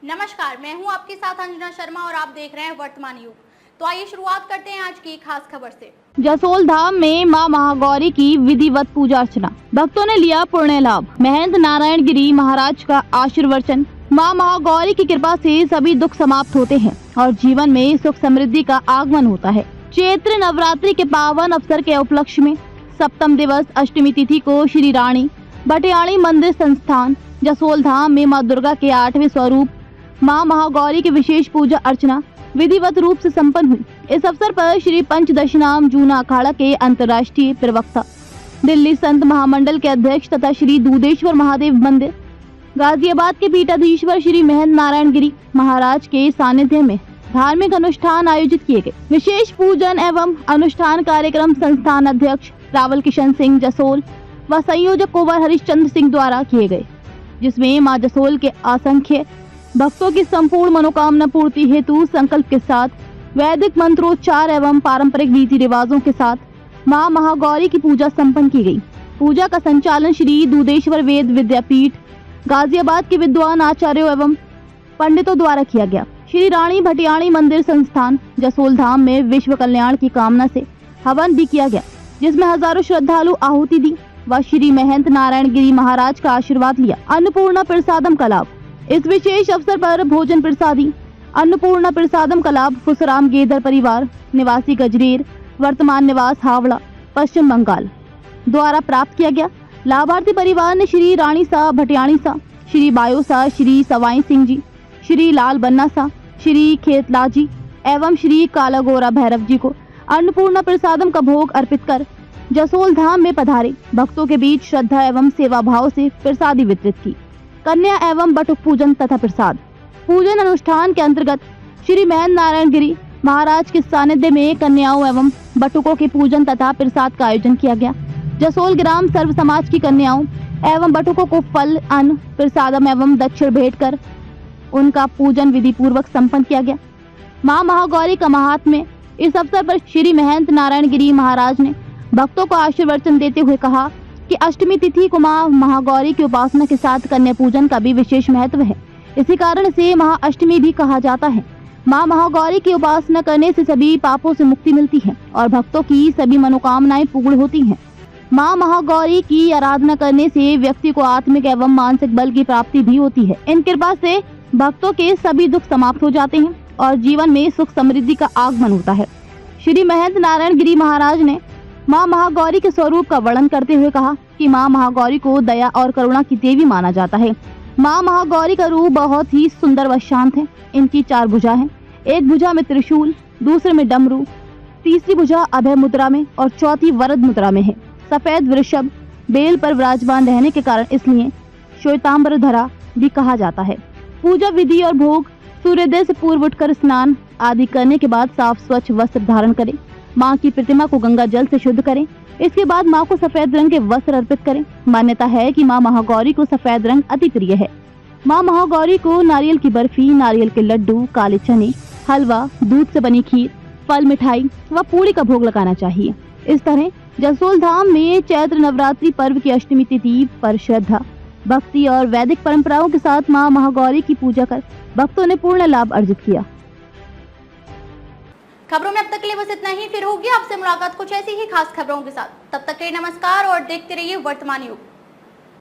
नमस्कार, मैं हूं आपके साथ अंजना शर्मा और आप देख रहे हैं वर्तमान युग। तो आइए शुरुआत करते हैं आज की खास खबर से। जसोल धाम में मां महागौरी की विधिवत पूजा अर्चना, भक्तों ने लिया पुण्य लाभ। महंत नारायण गिरी महाराज का आशीर्वचन। मां महागौरी की कृपा से सभी दुख समाप्त होते हैं और जीवन में सुख समृद्धि का आगमन होता है। चैत्र नवरात्रि के पावन अवसर के उपलक्ष्य में सप्तम दिवस अष्टमी तिथि को श्री रानी भटियाणी मंदिर संस्थान जसोल धाम में मां दुर्गा के 8वें स्वरूप मां महागौरी की विशेष पूजा अर्चना विधिवत रूप से संपन्न हुई। इस अवसर पर श्री पंचदशनाम जूना अखाड़ा के अंतर्राष्ट्रीय प्रवक्ता, दिल्ली संत महामंडल के अध्यक्ष तथा श्री दूधेश्वर महादेव मंदिर गाजियाबाद के पीठाधीश्वर श्री महंत नारायण गिरी महाराज के सानिध्य में धार्मिक अनुष्ठान आयोजित किए गए। विशेष पूजन एवं अनुष्ठान कार्यक्रम संस्थान अध्यक्ष रावल किशन सिंह जसोल व संयोजक कुंवर हरिश्चंद्र सिंह द्वारा किए गए, जिसमें मां जसोल के असंख्य भक्तों की संपूर्ण मनोकामना पूर्ति हेतु संकल्प के साथ वैदिक मंत्रोच्चार एवं पारंपरिक रीति रिवाजों के साथ मां महागौरी की पूजा संपन्न की गई। पूजा का संचालन श्री दूधेश्वर वेद विद्यापीठ गाजियाबाद के विद्वान आचार्यों एवं पंडितों द्वारा किया गया। श्री रानी भटियाणी मंदिर संस्थान जसोल धाम में विश्व कल्याण की कामना से हवन भी किया गया, जिसमें हजारों श्रद्धालु आहुति दी व श्री महंत नारायण गिरी महाराज का आशीर्वाद लिया। अन्नपूर्णा प्रसादम का लाभ। इस विशेष अवसर पर भोजन प्रसादी अन्नपूर्णा प्रसादम का लाभ फुसराम गेदर परिवार निवासी गजरेर वर्तमान निवास हावड़ा पश्चिम बंगाल द्वारा प्राप्त किया गया। लाभार्थी परिवार ने श्री रानी शाह भटियाणी शाह, श्री बायो शाह, श्री सवाई सिंह जी, श्री लाल बन्ना शाह, श्री खेतला जी एवं श्री काला गोरा भैरव जी को अन्नपूर्णा प्रसादम का भोग अर्पित कर जसोल धाम में पधारे भक्तों के बीच श्रद्धा एवं सेवा भाव से प्रसादी वितरित की। कन्या एवं बटुक पूजन तथा प्रसाद पूजन अनुष्ठान के अंतर्गत श्री महंत नारायण गिरी महाराज के सानिध्य में कन्याओं एवं बटुकों के पूजन तथा प्रसाद का आयोजन किया गया। जसोल ग्राम सर्व समाज की कन्याओं एवं बटुकों को फल अन्न प्रसादम एवं दक्षिण भेंट कर उनका पूजन विधि पूर्वक संपन्न किया गया। मां महागौरी का महात्म्य। इस अवसर पर श्री महंत नारायण गिरी महाराज ने भक्तों को आशीर्वचन देते हुए कहा कि अष्टमी तिथि को मां महागौरी की उपासना के साथ कन्या पूजन का भी विशेष महत्व है। इसी कारण से महाअष्टमी भी कहा जाता है। मां महागौरी की उपासना करने से सभी पापों से मुक्ति मिलती है और भक्तों की सभी मनोकामनाएं पूर्ण होती हैं। मां महागौरी की आराधना करने से व्यक्ति को आत्मिक एवं मानसिक बल की प्राप्ति भी होती है। इन कृपा से भक्तों के सभी दुख समाप्त हो जाते हैं और जीवन में सुख समृद्धि का आगमन होता है। श्री महंत नारायण गिरी महाराज ने मां महागौरी के स्वरूप का वर्णन करते हुए कहा कि मां महागौरी को दया और करुणा की देवी माना जाता है। मां महागौरी का रूप बहुत ही सुंदर व शांत है। इनकी 4 भुजा हैं। एक भुजा में त्रिशूल, दूसरे में डमरू, तीसरी भुजा अभय मुद्रा में और चौथी वरद मुद्रा में है। सफेद वृषभ बेल पर विराजमान रहने के कारण इसलिए श्वेतांबर धरा भी कहा जाता है। पूजा विधि और भोग। सूर्योदय से पूर्व उठकर स्नान आदि करने के बाद साफ स्वच्छ वस्त्र धारण करें। मां की प्रतिमा को गंगा जल से शुद्ध करें। इसके बाद मां को सफेद रंग के वस्त्र अर्पित करें। मान्यता है कि मां महागौरी को सफेद रंग अति प्रिय है। मां महागौरी को नारियल की बर्फी, नारियल के लड्डू, काले चने, हलवा, दूध से बनी खीर, फल, मिठाई व पूरी का भोग लगाना चाहिए। इस तरह जसोल धाम में चैत्र नवरात्रि पर्व की अष्टमी तिथि पर श्रद्धा, भक्ति और वैदिक परंपराओं के साथ मां महागौरी की पूजा कर भक्तों ने पूर्ण लाभ अर्जित किया। खबरों में अब तक के लिए बस इतना ही। फिर होगी आपसे मुलाकात कुछ ऐसी ही खास खबरों के साथ। तब तक के लिए नमस्कार और देखते रहिए वर्तमान युग।